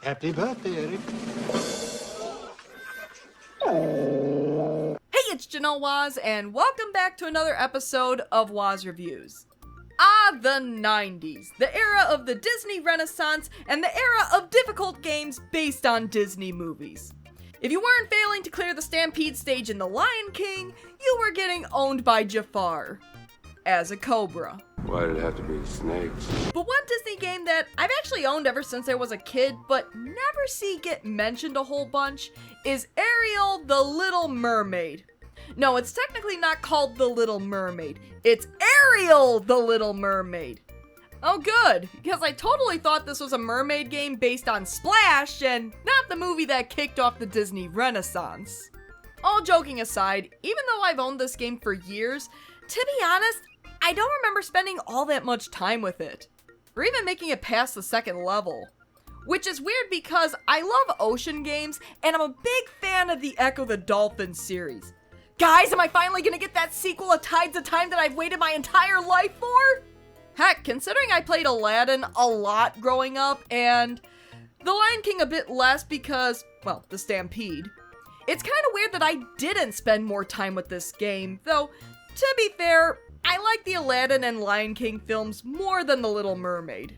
Happy birthday, Eric. Hey, it's Janelle Waz, and welcome back to another episode of Waz Reviews. The 90s, the era of the Disney Renaissance, and the era of difficult games based on Disney movies. If you weren't failing to clear the Stampede stage in The Lion King, you were getting owned by Jafar as a cobra. Why did it have to be snakes? But one Disney game that I've actually owned ever since I was a kid, but never see get mentioned a whole bunch, is Ariel the Little Mermaid. No, it's technically not called The Little Mermaid. It's Ariel the Little Mermaid. Oh good, because I totally thought this was a mermaid game based on Splash and not the movie that kicked off the Disney Renaissance. All joking aside, even though I've owned this game for years, to be honest, I don't remember spending all that much time with it, or even making it past the second level. Which is weird because I love ocean games, and I'm a big fan of the Ecco the Dolphin series. Guys, am I finally gonna get that sequel of Tides of Time that I've waited my entire life for? Heck, considering I played Aladdin a lot growing up, and The Lion King a bit less because, well, the Stampede, it's kinda weird that I didn't spend more time with this game, though, to be fair, I like the Aladdin and Lion King films more than The Little Mermaid.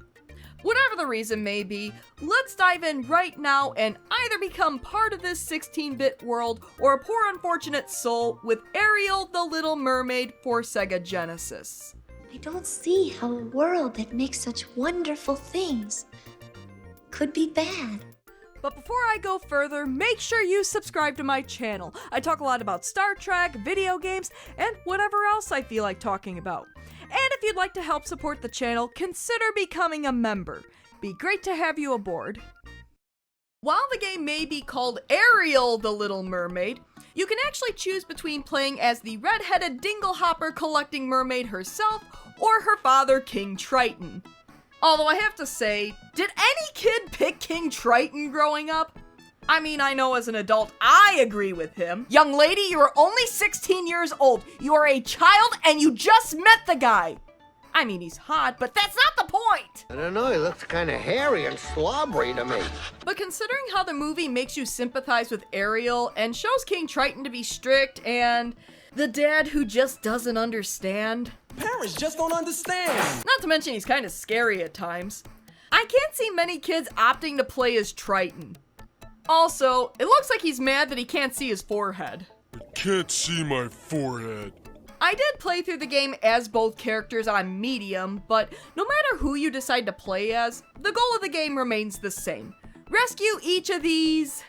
Whatever the reason may be, let's dive in right now and either become part of this 16-bit world or a poor unfortunate soul with Ariel the Little Mermaid for Sega Genesis. I don't see how a world that makes such wonderful things could be bad. But before I go further, make sure you subscribe to my channel. I talk a lot about Star Trek, video games, and whatever else I feel like talking about. And if you'd like to help support the channel, consider becoming a member. Be great to have you aboard. While the game may be called Ariel the Little Mermaid, you can actually choose between playing as the red-headed dinglehopper collecting mermaid herself or her father, King Triton. Although I have to say, did any kid pick King Triton growing up? I mean, I know as an adult, I agree with him. Young lady, you are only 16 years old. You are a child and you just met the guy. I mean, he's hot, but that's not the point. I don't know, he looks kind of hairy and slobbery to me. But considering how the movie makes you sympathize with Ariel and shows King Triton to be strict and the dad who just doesn't understand. Parents just don't understand. Not to mention he's kind of scary at times. I can't see many kids opting to play as Triton. Also, it looks like he's mad that he can't see his forehead. I can't see my forehead. I did play through the game as both characters on medium, but no matter who you decide to play as, the goal of the game remains the same. Rescue each of these...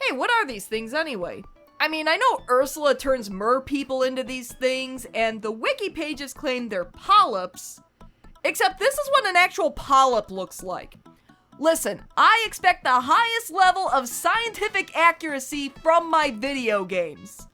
Hey, what are these things anyway? I mean, I know Ursula turns mer-people into these things, and the wiki pages claim they're polyps, except this is what an actual polyp looks like. Listen, I expect the highest level of scientific accuracy from my video games.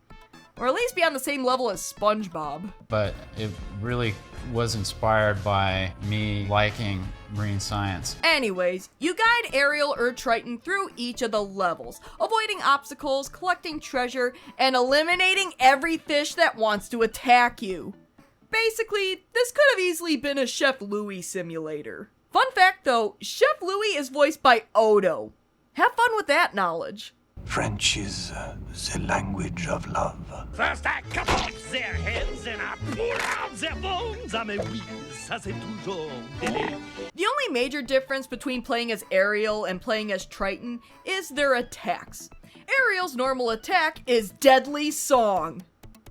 Or at least be on the same level as SpongeBob. But it really was inspired by me liking marine science. Anyways, you guide Ariel or Triton through each of the levels, avoiding obstacles, collecting treasure, and eliminating every fish that wants to attack you. Basically, this could have easily been a Chef Louie simulator. Fun fact though, Chef Louie is voiced by Odo. Have fun with that knowledge. French is the language of love. First I cut off their heads and I pull out their bones. Ah mais oui, ça c'est toujours délire. The only major difference between playing as Ariel and playing as Triton is their attacks. Ariel's normal attack is Deadly Song.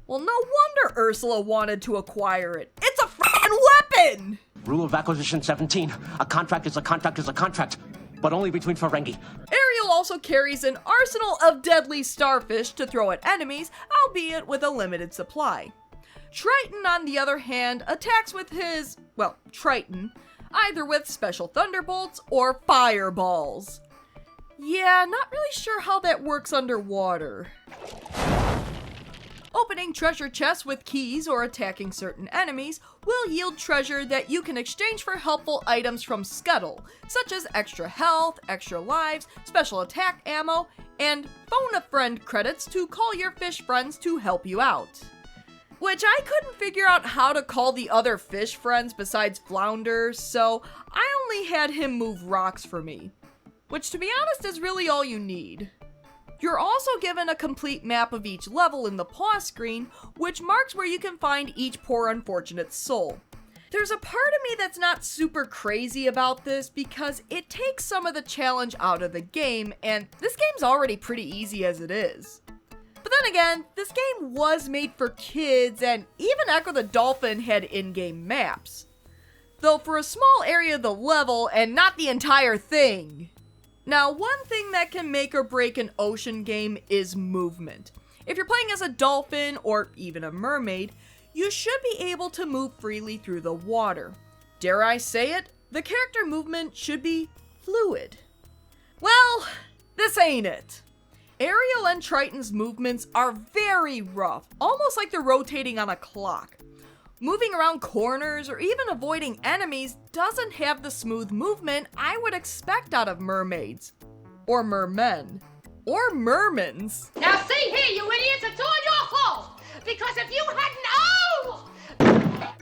Well, no wonder Ursula wanted to acquire it. It's a freaking weapon! Rule of Acquisition 17. A contract is a contract is a contract, but only between Ferengi. Ariel also carries an arsenal of deadly starfish to throw at enemies, albeit with a limited supply. Triton, on the other hand, attacks with his, well, Triton, either with special thunderbolts or fireballs. Yeah, not really sure how that works underwater. Opening treasure chests with keys or attacking certain enemies will yield treasure that you can exchange for helpful items from Scuttle, such as extra health, extra lives, special attack ammo, and phone a friend credits to call your fish friends to help you out. Which I couldn't figure out how to call the other fish friends besides Flounder, so I only had him move rocks for me. which to be honest is really all you need. You're also given a complete map of each level in the pause screen, which marks where you can find each poor unfortunate soul. There's a part of me that's not super crazy about this because it takes some of the challenge out of the game, and this game's already pretty easy as it is. But then again, this game was made for kids, and even Ecco the Dolphin had in-game maps. Though for a small area of the level, and not the entire thing. Now, one thing that can make or break an ocean game is movement. If you're playing as a dolphin, or even a mermaid, you should be able to move freely through the water. Dare I say it? The character movement should be fluid. Well, this ain't it. Ariel and Triton's movements are very rough, almost like they're rotating on a clock. Moving around corners or even avoiding enemies doesn't have the smooth movement I would expect out of mermaids. Or mermen. Or mermans. Now see here, you idiots, it's all your fault! Because if you hadn't...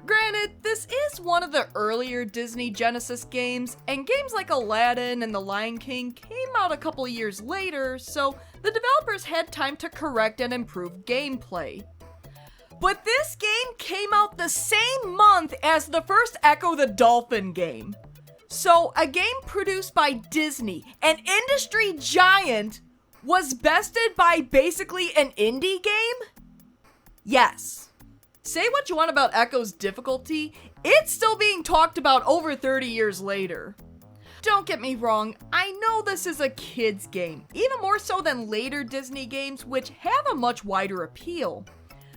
Granted, this is one of the earlier Disney Genesis games, and games like Aladdin and The Lion King came out a couple years later, so the developers had time to correct and improve gameplay. But this game came out the same month as the first Ecco the Dolphin game. So, a game produced by Disney, an industry giant, was bested by basically an indie game? Yes. Say what you want about Ecco's difficulty, it's still being talked about over 30 years later. Don't get me wrong, I know this is a kid's game, even more so than later Disney games which have a much wider appeal.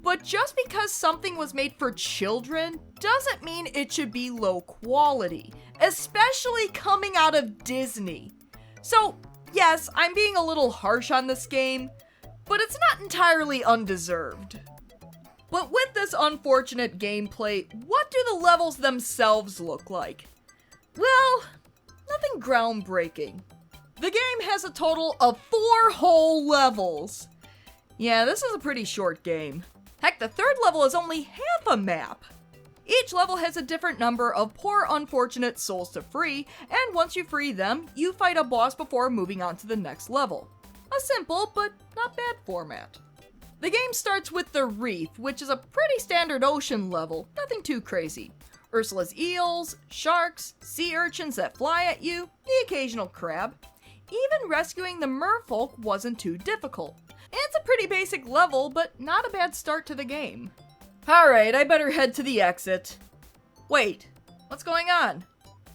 But just because something was made for children doesn't mean it should be low quality, especially coming out of Disney. So, yes, I'm being a little harsh on this game, but it's not entirely undeserved. But with this unfortunate gameplay, what do the levels themselves look like? Well, nothing groundbreaking. The game has a total of 4 whole levels. Yeah, this is a pretty short game. Heck, the third level is only half a map. Each level has a different number of poor unfortunate souls to free, and once you free them, you fight a boss before moving on to the next level. A simple, but not bad format. The game starts with the Reef, which is a pretty standard ocean level, nothing too crazy. Ursula's eels, sharks, sea urchins that fly at you, the occasional crab. Even rescuing the merfolk wasn't too difficult. It's a pretty basic level, but not a bad start to the game. Alright, I better head to the exit. Wait, what's going on?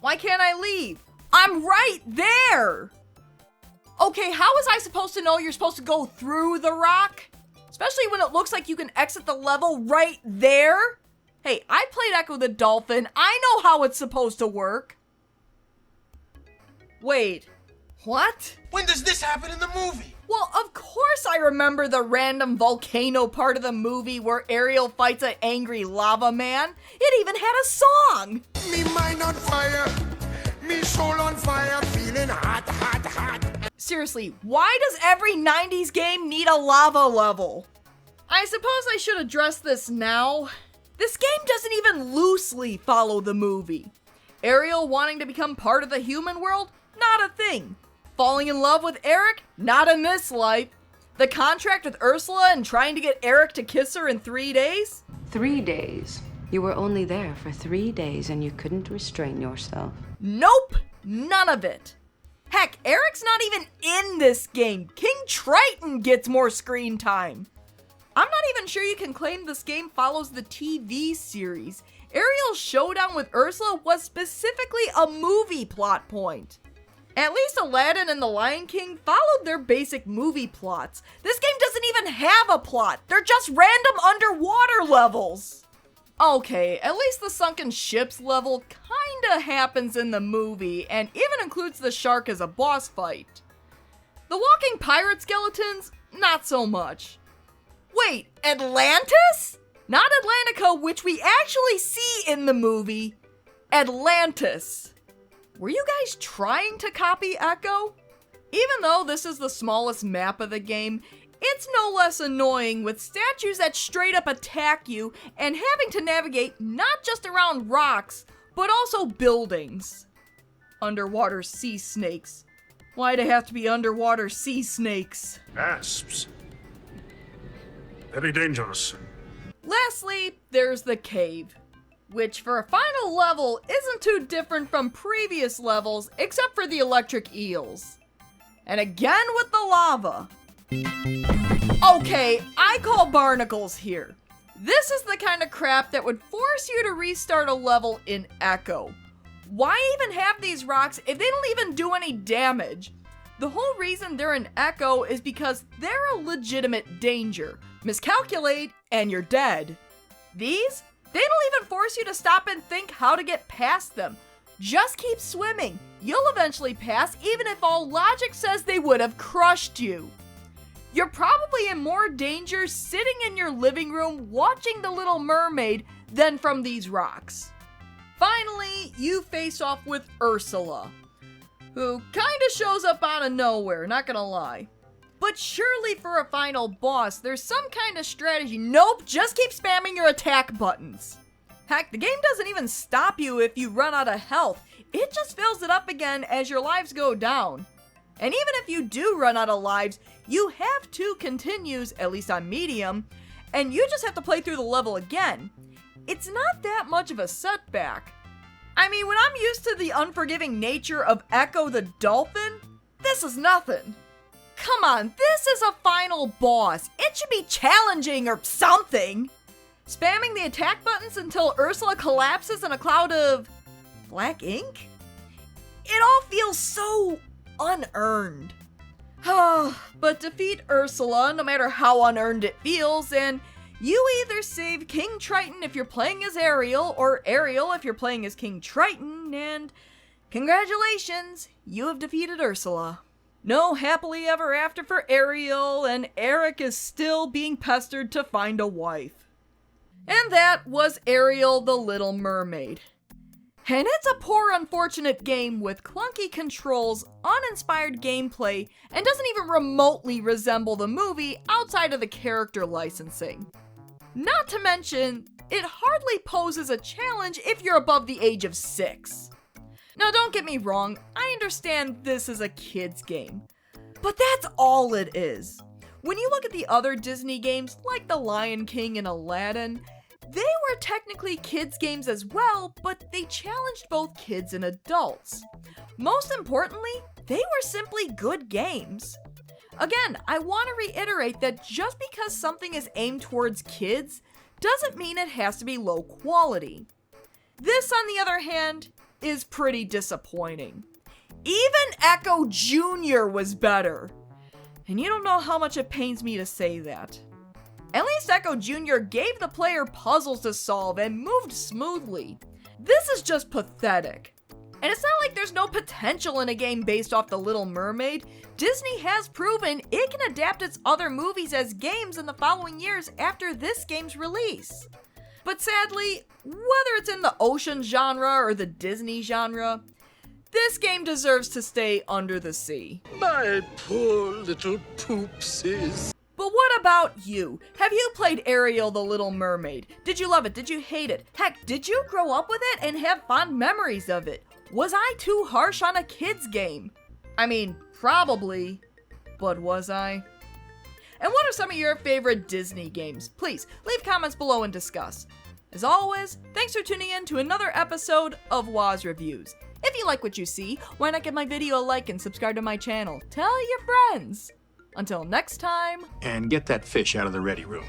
Why can't I leave? I'm right there! Okay, how was I supposed to know you're supposed to go through the rock? Especially when it looks like you can exit the level right there? Hey, I played Ecco the Dolphin. I know how it's supposed to work. Wait, what? When does this happen in the movie? Well, of course I remember the random volcano part of the movie where Ariel fights an angry lava man. It even had a song. Me mind on fire, me soul on fire, feeling hot, hot, hot. Seriously, why does every 90s game need a lava level? I suppose I should address this now. This game doesn't even loosely follow the movie. Ariel wanting to become part of the human world? Not a thing. Falling in love with Eric? Not in this life. The contract with Ursula and trying to get Eric to kiss her in 3 days? 3 days. You were only there for 3 days and you couldn't restrain yourself. Nope, none of it. Heck, Eric's not even in this game. King Triton gets more screen time. I'm not even sure you can claim this game follows the TV series. Ariel's showdown with Ursula was specifically a movie plot point. At least Aladdin and The Lion King followed their basic movie plots. This game doesn't even have a plot. They're just random underwater levels. Okay, at least the sunken ships level kinda happens in the movie and even includes the shark as a boss fight. The walking pirate skeletons, not so much. Wait, Atlantis? Not Atlantica, which we actually see in the movie. Atlantis. Were you guys trying to copy Ecco? Even though this is the smallest map of the game, it's no less annoying with statues that straight up attack you and having to navigate not just around rocks, but also buildings. Underwater sea snakes. Why'd it have to be underwater sea snakes? Asps. Very dangerous. Lastly, there's the cave, which for a final level isn't too different from previous levels except for the electric eels. And again with the lava. Okay, I call barnacles here. This is the kind of crap that would force you to restart a level in Ecco. Why even have these rocks if they don't even do any damage? The whole reason they're in Ecco is because they're a legitimate danger. Miscalculate and you're dead. These? They don't even force you to stop and think how to get past them. Just keep swimming. You'll eventually pass even if all logic says they would have crushed you. You're probably in more danger sitting in your living room watching The Little Mermaid than from these rocks. Finally, you face off with Ursula, who kinda shows up out of nowhere, not gonna lie. But surely for a final boss, there's some kind of strategy. Nope, just keep spamming your attack buttons. Heck, the game doesn't even stop you if you run out of health. It just fills it up again as your lives go down. And even if you do run out of lives, you have 2 continues, at least on medium, and you just have to play through the level again. It's not that much of a setback. I mean, when I'm used to the unforgiving nature of Ecco the Dolphin, this is nothing. Come on, this is a final boss. It should be challenging or something. Spamming the attack buttons until Ursula collapses in a cloud of black ink? It all feels so unearned. But defeat Ursula, no matter how unearned it feels, and you either save King Triton if you're playing as Ariel, or Ariel if you're playing as King Triton, and congratulations, you have defeated Ursula. No happily ever after for Ariel, and Eric is still being pestered to find a wife. And that was Ariel the Little Mermaid. And it's a poor, unfortunate game with clunky controls, uninspired gameplay, and doesn't even remotely resemble the movie outside of the character licensing. Not to mention, it hardly poses a challenge if you're above the age of 6. Now don't get me wrong, I understand this is a kid's game, but that's all it is. When you look at the other Disney games, like The Lion King and Aladdin, they were technically kids' games as well, but they challenged both kids and adults. Most importantly, they were simply good games. Again, I want to reiterate that just because something is aimed towards kids doesn't mean it has to be low quality. This, on the other hand, is pretty disappointing. Even Ecco Jr. was better. And you don't know how much it pains me to say that. At least Ecco Jr. gave the player puzzles to solve and moved smoothly. This is just pathetic. And it's not like there's no potential in a game based off The Little Mermaid. Disney has proven it can adapt its other movies as games in the following years after this game's release. But sadly, whether it's in the ocean genre or the Disney genre, this game deserves to stay under the sea. My poor little poopsies. But what about you? Have you played Ariel the Little Mermaid? Did you love it? Did you hate it? Heck, did you grow up with it and have fond memories of it? Was I too harsh on a kid's game? I mean, probably, but was I? And what are some of your favorite Disney games? Please, leave comments below and discuss. As always, thanks for tuning in to another episode of Waz Reviews. If you like what you see, why not give my video a like and subscribe to my channel? Tell your friends! Until next time... And get that fish out of the ready room.